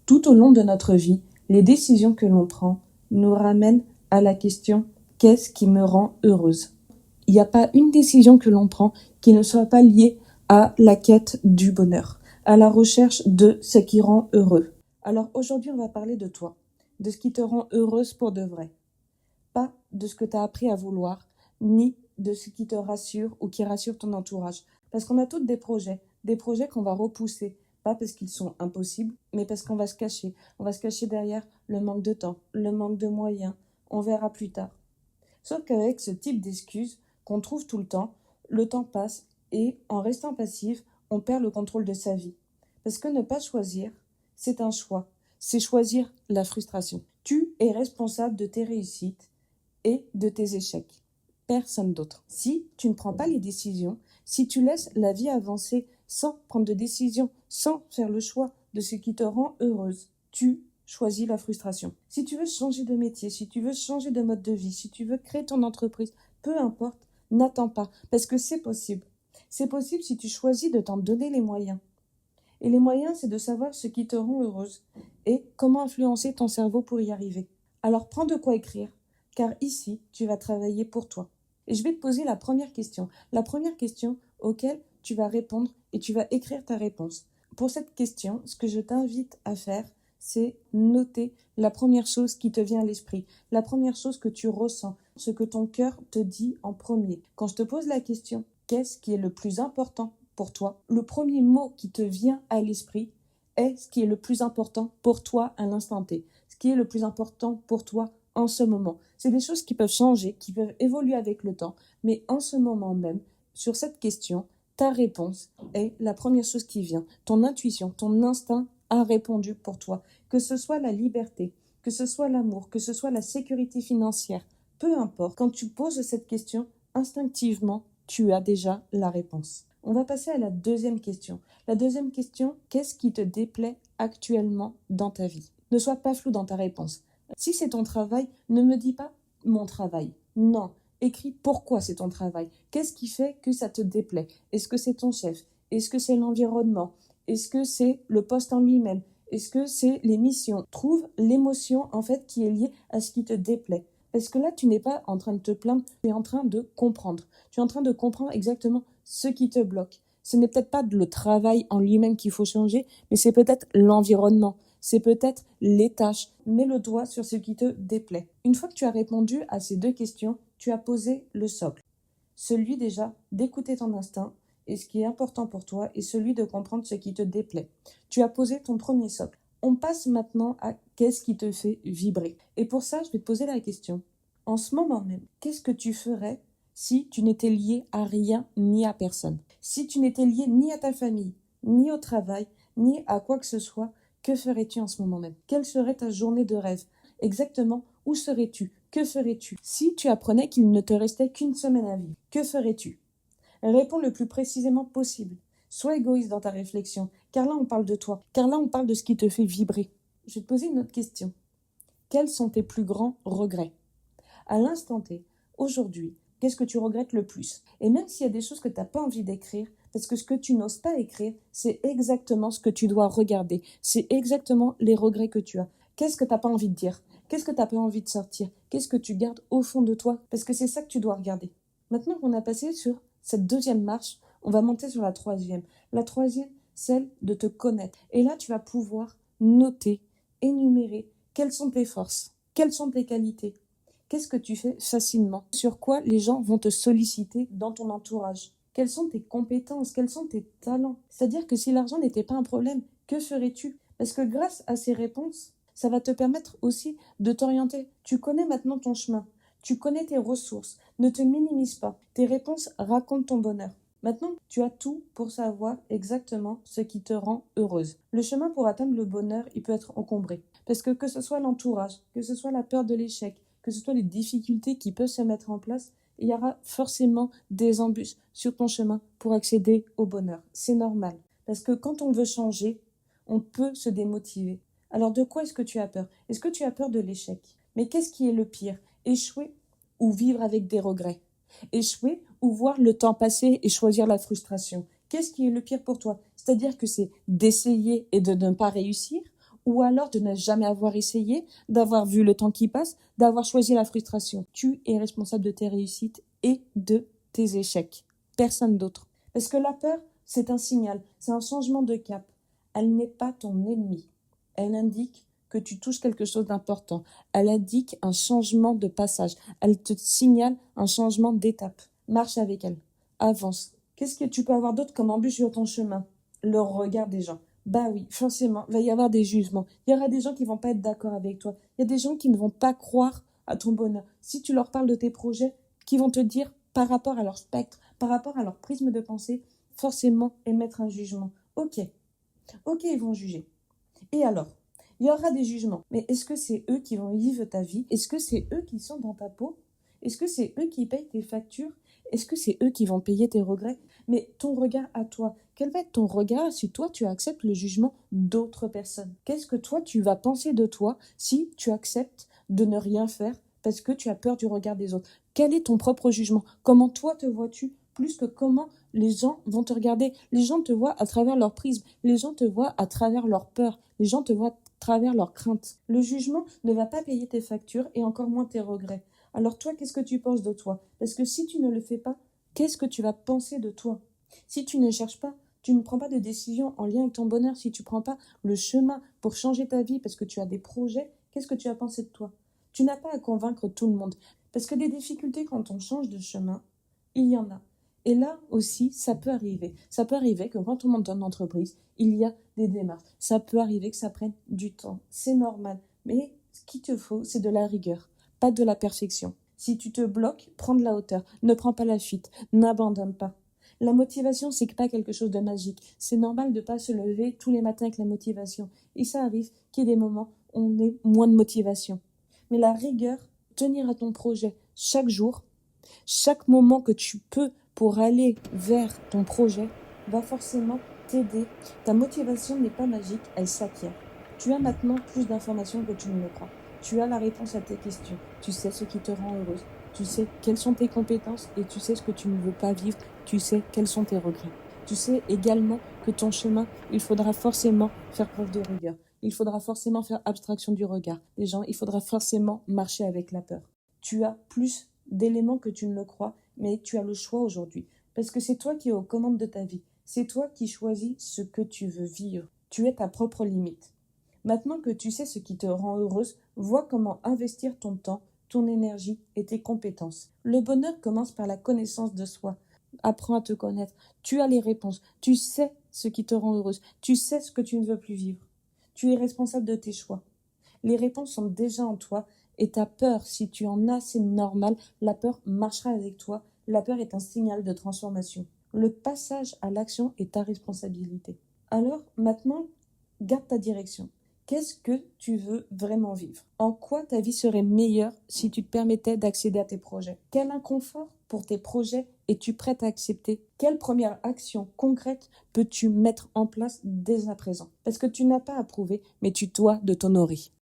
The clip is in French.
Tout au long de notre vie, les décisions que l'on prend nous ramènent à la question « Qu'est-ce qui me rend heureuse ?» Il n'y a pas une décision que l'on prend qui ne soit pas liée à la quête du bonheur, à la recherche de ce qui rend heureux. Alors aujourd'hui, on va parler de toi, de ce qui te rend heureuse pour de vrai. Pas de ce que tu as appris à vouloir, ni de ce qui te rassure ou qui rassure ton entourage. Parce qu'on a tous des projets qu'on va repousser, pas parce qu'ils sont impossibles, mais parce qu'on va se cacher. On va se cacher derrière le manque de temps, le manque de moyens. On verra plus tard. Sauf qu'avec ce type d'excuses qu'on trouve tout le temps passe et en restant passive, on perd le contrôle de sa vie. Parce que ne pas choisir, c'est un choix. C'est choisir la frustration. Tu es responsable de tes réussites et de tes échecs. Personne d'autre. Si tu ne prends pas les décisions, si tu laisses la vie avancer sans prendre de décision, sans faire le choix de ce qui te rend heureuse, tu choisis la frustration. Si tu veux changer de métier, si tu veux changer de mode de vie, si tu veux créer ton entreprise, peu importe, n'attends pas, parce que c'est possible. C'est possible si tu choisis de t'en donner les moyens. Et les moyens, c'est de savoir ce qui te rend heureuse et comment influencer ton cerveau pour y arriver. Alors prends de quoi écrire, car ici, tu vas travailler pour toi. Et je vais te poser la première question auquel tu vas répondre et tu vas écrire ta réponse. Pour cette question, ce que je t'invite à faire, c'est noter la première chose qui te vient à l'esprit, la première chose que tu ressens, ce que ton cœur te dit en premier. Quand je te pose la question, qu'est-ce qui est le plus important pour toi? Le premier mot qui te vient à l'esprit est ce qui est le plus important pour toi à l'instant T, ce qui est le plus important pour toi en ce moment. C'est des choses qui peuvent changer, qui peuvent évoluer avec le temps, mais en ce moment même, sur cette question, ta réponse est la première chose qui vient. Ton intuition, ton instinct a répondu pour toi. Que ce soit la liberté, que ce soit l'amour, que ce soit la sécurité financière, peu importe. Quand tu poses cette question, instinctivement, tu as déjà la réponse. On va passer à la deuxième question. La deuxième question, qu'est-ce qui te déplaît actuellement dans ta vie? Ne sois pas flou dans ta réponse. Si c'est ton travail, ne me dis pas « mon travail ». Non, écris pourquoi c'est ton travail. Qu'est-ce qui fait que ça te déplaît? Est-ce que c'est ton chef? Est-ce que c'est l'environnement? Est-ce que c'est le poste en lui-même? Est-ce que c'est les missions? Trouve l'émotion en fait qui est liée à ce qui te déplaît. Parce que là, tu n'es pas en train de te plaindre, tu es en train de comprendre. Tu es en train de comprendre exactement ce qui te bloque. Ce n'est peut-être pas le travail en lui-même qu'il faut changer, mais c'est peut-être l'environnement. C'est peut-être les tâches. Mets le doigt sur ce qui te déplaît. Une fois que tu as répondu à ces deux questions, tu as posé le socle. Celui déjà d'écouter ton instinct et ce qui est important pour toi est celui de comprendre ce qui te déplaît. Tu as posé ton premier socle. On passe maintenant à qu'est-ce qui te fait vibrer. Et pour ça, je vais te poser la question. En ce moment même, qu'est-ce que tu ferais si tu n'étais lié à rien ni à personne? Si tu n'étais lié ni à ta famille, ni au travail, ni à quoi que ce soit, que ferais-tu en ce moment même? Quelle serait ta journée de rêve? Exactement, où serais-tu? Que ferais-tu? Si tu apprenais qu'il ne te restait qu'une semaine à vivre, que ferais-tu? Réponds le plus précisément possible. Sois égoïste dans ta réflexion, car là on parle de toi, car là on parle de ce qui te fait vibrer. Je vais te poser une autre question. Quels sont tes plus grands regrets? À l'instant T, aujourd'hui, qu'est-ce que tu regrettes le plus? Et même s'il y a des choses que tu n'as pas envie d'écrire, parce que ce que tu n'oses pas écrire, c'est exactement ce que tu dois regarder. C'est exactement les regrets que tu as. Qu'est-ce que tu n'as pas envie de dire? Qu'est-ce que tu n'as pas envie de sortir? Qu'est-ce que tu gardes au fond de toi? Parce que c'est ça que tu dois regarder. Maintenant qu'on a passé sur cette deuxième marche, on va monter sur la troisième. La troisième, celle de te connaître. Et là, tu vas pouvoir noter, énumérer quelles sont tes forces, quelles sont tes qualités. Qu'est-ce que tu fais facilement? Sur quoi les gens vont te solliciter dans ton entourage? Quelles sont tes compétences? Quels sont tes talents? C'est-à-dire que si l'argent n'était pas un problème, que ferais-tu? Parce que grâce à ces réponses, ça va te permettre aussi de t'orienter. Tu connais maintenant ton chemin. Tu connais tes ressources. Ne te minimise pas. Tes réponses racontent ton bonheur. Maintenant, tu as tout pour savoir exactement ce qui te rend heureuse. Le chemin pour atteindre le bonheur, il peut être encombré. Parce que ce soit l'entourage, que ce soit la peur de l'échec, que ce soit les difficultés qui peuvent se mettre en place, il y aura forcément des embûches sur ton chemin pour accéder au bonheur. C'est normal. Parce que quand on veut changer, on peut se démotiver. Alors de quoi est-ce que tu as peur? Est-ce que tu as peur de l'échec? Mais qu'est-ce qui est le pire? Échouer ou vivre avec des regrets? Échouer ou voir le temps passer et choisir la frustration? Qu'est-ce qui est le pire pour toi? C'est-à-dire que c'est d'essayer et de ne pas réussir, ou alors de ne jamais avoir essayé, d'avoir vu le temps qui passe, d'avoir choisi la frustration. Tu es responsable de tes réussites et de tes échecs. Personne d'autre. Parce que la peur, c'est un signal, c'est un changement de cap. Elle n'est pas ton ennemi. Elle indique que tu touches quelque chose d'important. Elle indique un changement de passage. Elle te signale un changement d'étape. Marche avec elle. Avance. Qu'est-ce que tu peux avoir d'autre comme embûche sur ton chemin? Le regard des gens. Bah oui, forcément, il va y avoir des jugements. Il y aura des gens qui vont pas être d'accord avec toi. Il y a des gens qui ne vont pas croire à ton bonheur. Si tu leur parles de tes projets, qui vont te dire par rapport à leur spectre, par rapport à leur prisme de pensée, forcément émettre un jugement. Ok, ils vont juger. Et alors, il y aura des jugements. Mais est-ce que c'est eux qui vont vivre ta vie? Est-ce que c'est eux qui sont dans ta peau? Est-ce que c'est eux qui payent tes factures? Est-ce que c'est eux qui vont payer tes regrets? Mais ton regard à toi, quel va être ton regard si toi tu acceptes le jugement d'autres personnes? Qu'est-ce que toi tu vas penser de toi si tu acceptes de ne rien faire parce que tu as peur du regard des autres? Quel est ton propre jugement? Comment toi te vois-tu plus que comment les gens vont te regarder? Les gens te voient à travers leur prisme, les gens te voient à travers leur peur, les gens te voient à travers leurs craintes. Le jugement ne va pas payer tes factures et encore moins tes regrets. Alors toi, qu'est-ce que tu penses de toi? Parce que si tu ne le fais pas, qu'est-ce que tu vas penser de toi? Si tu ne cherches pas, tu ne prends pas de décision en lien avec ton bonheur, si tu ne prends pas le chemin pour changer ta vie parce que tu as des projets, qu'est-ce que tu vas penser de toi? Tu n'as pas à convaincre tout le monde. Parce que des difficultés quand on change de chemin, il y en a. Et là aussi, ça peut arriver. Ça peut arriver que quand on monte dans une entreprise, il y a des démarches. Ça peut arriver que ça prenne du temps. C'est normal. Mais ce qu'il te faut, c'est de la rigueur, pas de la perfection. Si tu te bloques, prends de la hauteur. Ne prends pas la fuite. N'abandonne pas. La motivation, c'est pas quelque chose de magique. C'est normal de pas se lever tous les matins avec la motivation. Et ça arrive qu'il y ait des moments où on ait moins de motivation. Mais la rigueur, tenir à ton projet chaque jour, chaque moment que tu peux pour aller vers ton projet va forcément t'aider. Ta motivation n'est pas magique, elle s'acquiert. Tu as maintenant plus d'informations que tu ne le crois. Tu as la réponse à tes questions. Tu sais ce qui te rend heureuse. Tu sais quelles sont tes compétences et tu sais ce que tu ne veux pas vivre. Tu sais quels sont tes regrets. Tu sais également que ton chemin, il faudra forcément faire preuve de rigueur. Il faudra forcément faire abstraction du regard des gens. Il faudra forcément marcher avec la peur. Tu as plus d'éléments que tu ne le crois, mais tu as le choix aujourd'hui. Parce que c'est toi qui es aux commandes de ta vie. C'est toi qui choisis ce que tu veux vivre. Tu es ta propre limite. Maintenant que tu sais ce qui te rend heureuse, vois comment investir ton temps, ton énergie et tes compétences. Le bonheur commence par la connaissance de soi. Apprends à te connaître. Tu as les réponses. Tu sais ce qui te rend heureuse. Tu sais ce que tu ne veux plus vivre. Tu es responsable de tes choix. Les réponses sont déjà en toi et ta peur, si tu en as, c'est normal. La peur marchera avec toi. La peur est un signal de transformation. Le passage à l'action est ta responsabilité. Alors, maintenant, garde ta direction. Qu'est-ce que tu veux vraiment vivre? En quoi ta vie serait meilleure si tu te permettais d'accéder à tes projets? Quel inconfort pour tes projets es-tu prête à accepter? Quelle première action concrète peux-tu mettre en place dès à présent? Parce que tu n'as pas à prouver, mais tu dois de t'honorer.